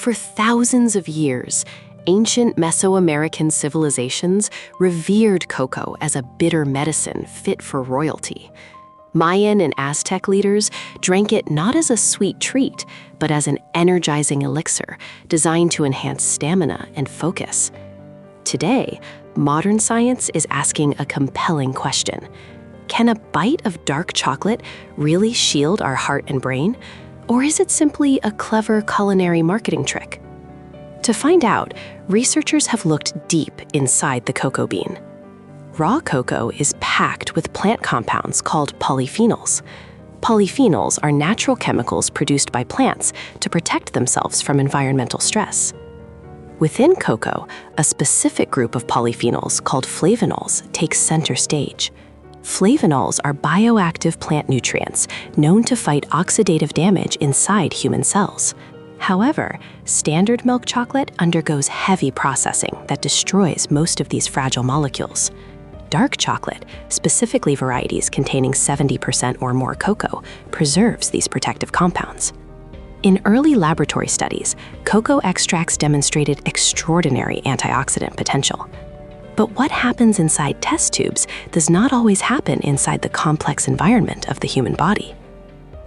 For thousands of years, ancient Mesoamerican civilizations revered cocoa as a bitter medicine fit for royalty. Mayan and Aztec leaders drank it not as a sweet treat, but as an energizing elixir designed to enhance stamina and focus. Today, modern science is asking a compelling question. Can a bite of dark chocolate really shield our heart and brain? Or is it simply a clever culinary marketing trick? To find out, researchers have looked deep inside the cocoa bean. Raw cocoa is packed with plant compounds called polyphenols. Polyphenols are natural chemicals produced by plants to protect themselves from environmental stress. Within cocoa, a specific group of polyphenols called flavonoids takes center stage. Flavonols are bioactive plant nutrients known to fight oxidative damage inside human cells. However, standard milk chocolate undergoes heavy processing that destroys most of these fragile molecules. Dark chocolate, specifically varieties containing 70% or more cocoa, preserves these protective compounds. In early laboratory studies, cocoa extracts demonstrated extraordinary antioxidant potential. But what happens inside test tubes does not always happen inside the complex environment of the human body.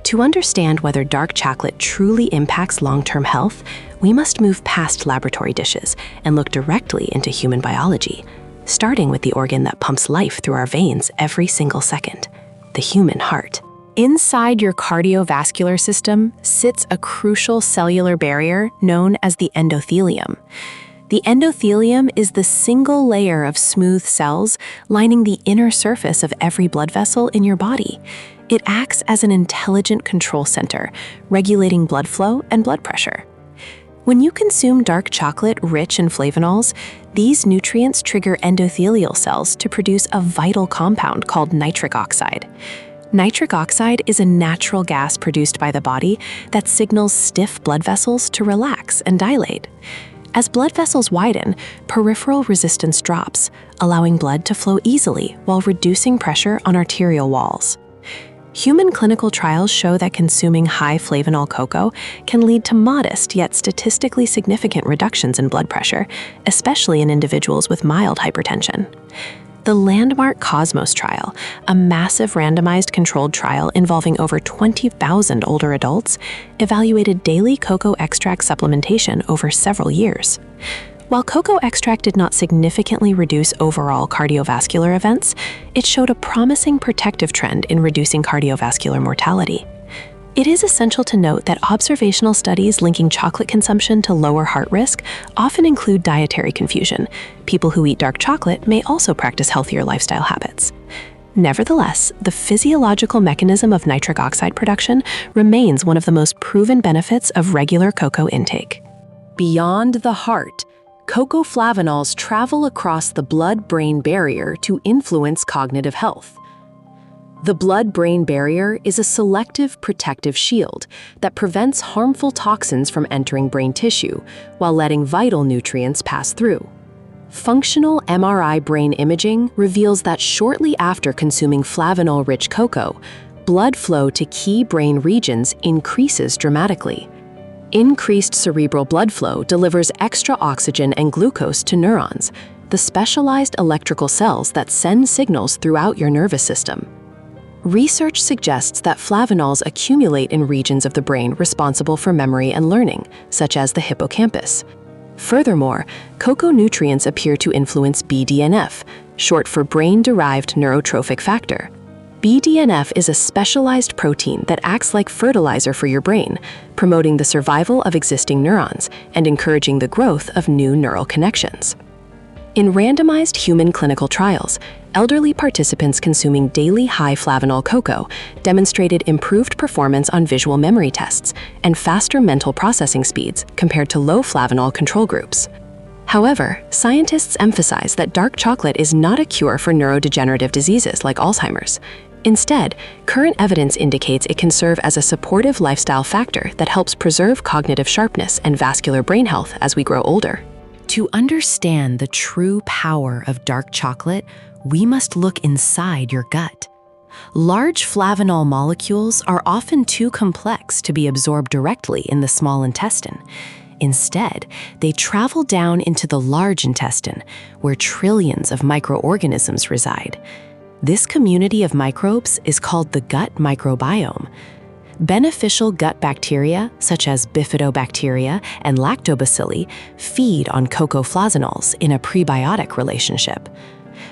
To understand whether dark chocolate truly impacts long-term health, we must move past laboratory dishes and look directly into human biology, starting with the organ that pumps life through our veins every single second, the human heart. Inside your cardiovascular system sits a crucial cellular barrier known as the endothelium. The endothelium is the single layer of smooth cells lining the inner surface of every blood vessel in your body. It acts as an intelligent control center, regulating blood flow and blood pressure. When you consume dark chocolate rich in flavonols, these nutrients trigger endothelial cells to produce a vital compound called nitric oxide. Nitric oxide is a natural gas produced by the body that signals stiff blood vessels to relax and dilate. As blood vessels widen, peripheral resistance drops, allowing blood to flow easily while reducing pressure on arterial walls. Human clinical trials show that consuming high flavonol cocoa can lead to modest yet statistically significant reductions in blood pressure, especially in individuals with mild hypertension. The landmark Cosmos trial, a massive randomized controlled trial involving over 20,000 older adults, evaluated daily cocoa extract supplementation over several years. While cocoa extract did not significantly reduce overall cardiovascular events, it showed a promising protective trend in reducing cardiovascular mortality. It is essential to note that observational studies linking chocolate consumption to lower heart risk often include dietary confusion. People who eat dark chocolate may also practice healthier lifestyle habits. Nevertheless, the physiological mechanism of nitric oxide production remains one of the most proven benefits of regular cocoa intake. Beyond the heart, cocoa flavonols travel across the blood-brain barrier to influence cognitive health. The blood-brain barrier is a selective protective shield that prevents harmful toxins from entering brain tissue while letting vital nutrients pass through. Functional MRI brain imaging reveals that shortly after consuming flavanol-rich cocoa, blood flow to key brain regions increases dramatically. Increased cerebral blood flow delivers extra oxygen and glucose to neurons, the specialized electrical cells that send signals throughout your nervous system. Research suggests that flavonols accumulate in regions of the brain responsible for memory and learning, such as the hippocampus. Furthermore, cocoa nutrients appear to influence BDNF, short for brain-derived neurotrophic factor. BDNF is a specialized protein that acts like fertilizer for your brain, promoting the survival of existing neurons and encouraging the growth of new neural connections. In randomized human clinical trials, elderly participants consuming daily high flavanol cocoa demonstrated improved performance on visual memory tests and faster mental processing speeds compared to low flavanol control groups. However, scientists emphasize that dark chocolate is not a cure for neurodegenerative diseases like Alzheimer's. Instead, current evidence indicates it can serve as a supportive lifestyle factor that helps preserve cognitive sharpness and vascular brain health as we grow older. To understand the true power of dark chocolate, we must look inside your gut. Large flavanol molecules are often too complex to be absorbed directly in the small intestine. Instead, they travel down into the large intestine, where trillions of microorganisms reside. This community of microbes is called the gut microbiome. Beneficial gut bacteria, such as bifidobacteria and lactobacilli, feed on cocoflavonols in a prebiotic relationship.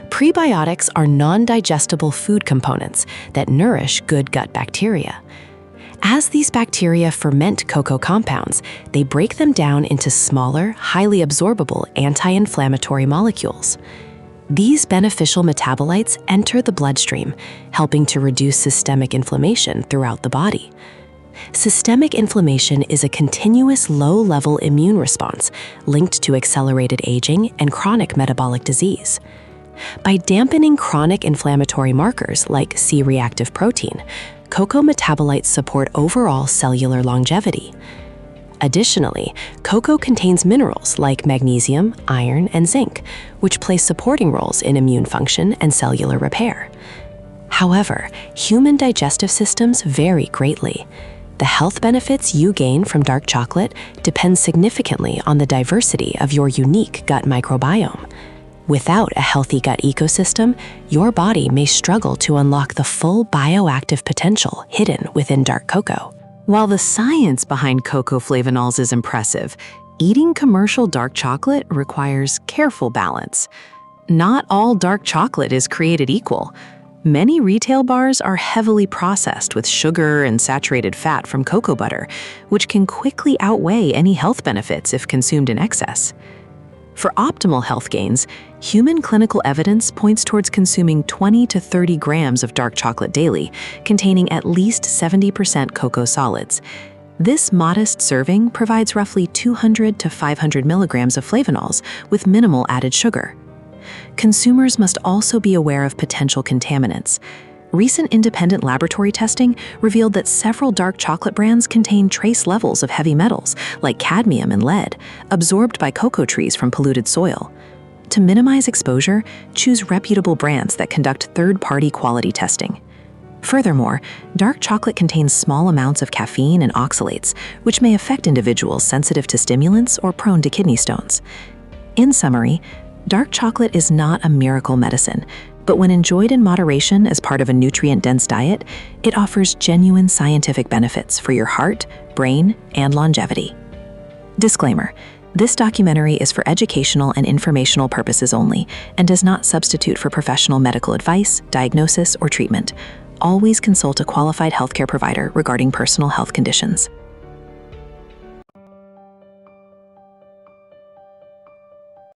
Prebiotics are non-digestible food components that nourish good gut bacteria. As these bacteria ferment cocoa compounds, they break them down into smaller, highly absorbable anti-inflammatory molecules. These beneficial metabolites enter the bloodstream, helping to reduce systemic inflammation throughout the body. Systemic inflammation is a continuous low-level immune response linked to accelerated aging and chronic metabolic disease. By dampening chronic inflammatory markers like C-reactive protein, cocoa metabolites support overall cellular longevity. Additionally, cocoa contains minerals like magnesium, iron, and zinc, which play supporting roles in immune function and cellular repair. However, human digestive systems vary greatly. The health benefits you gain from dark chocolate depend significantly on the diversity of your unique gut microbiome. Without a healthy gut ecosystem, your body may struggle to unlock the full bioactive potential hidden within dark cocoa. While the science behind cocoa flavonols is impressive, eating commercial dark chocolate requires careful balance. Not all dark chocolate is created equal. Many retail bars are heavily processed with sugar and saturated fat from cocoa butter, which can quickly outweigh any health benefits if consumed in excess. For optimal health gains, human clinical evidence points towards consuming 20 to 30 grams of dark chocolate daily, containing at least 70% cocoa solids. This modest serving provides roughly 200 to 500 milligrams of flavonols with minimal added sugar. Consumers must also be aware of potential contaminants. Recent independent laboratory testing revealed that several dark chocolate brands contain trace levels of heavy metals, like cadmium and lead, absorbed by cocoa trees from polluted soil. To minimize exposure, choose reputable brands that conduct third-party quality testing. Furthermore, dark chocolate contains small amounts of caffeine and oxalates, which may affect individuals sensitive to stimulants or prone to kidney stones. In summary, dark chocolate is not a miracle medicine, but when enjoyed in moderation as part of a nutrient-dense diet, it offers genuine scientific benefits for your heart, brain, and longevity. Disclaimer: this documentary is for educational and informational purposes only and does not substitute for professional medical advice, diagnosis, or treatment. Always consult a qualified healthcare provider regarding personal health conditions.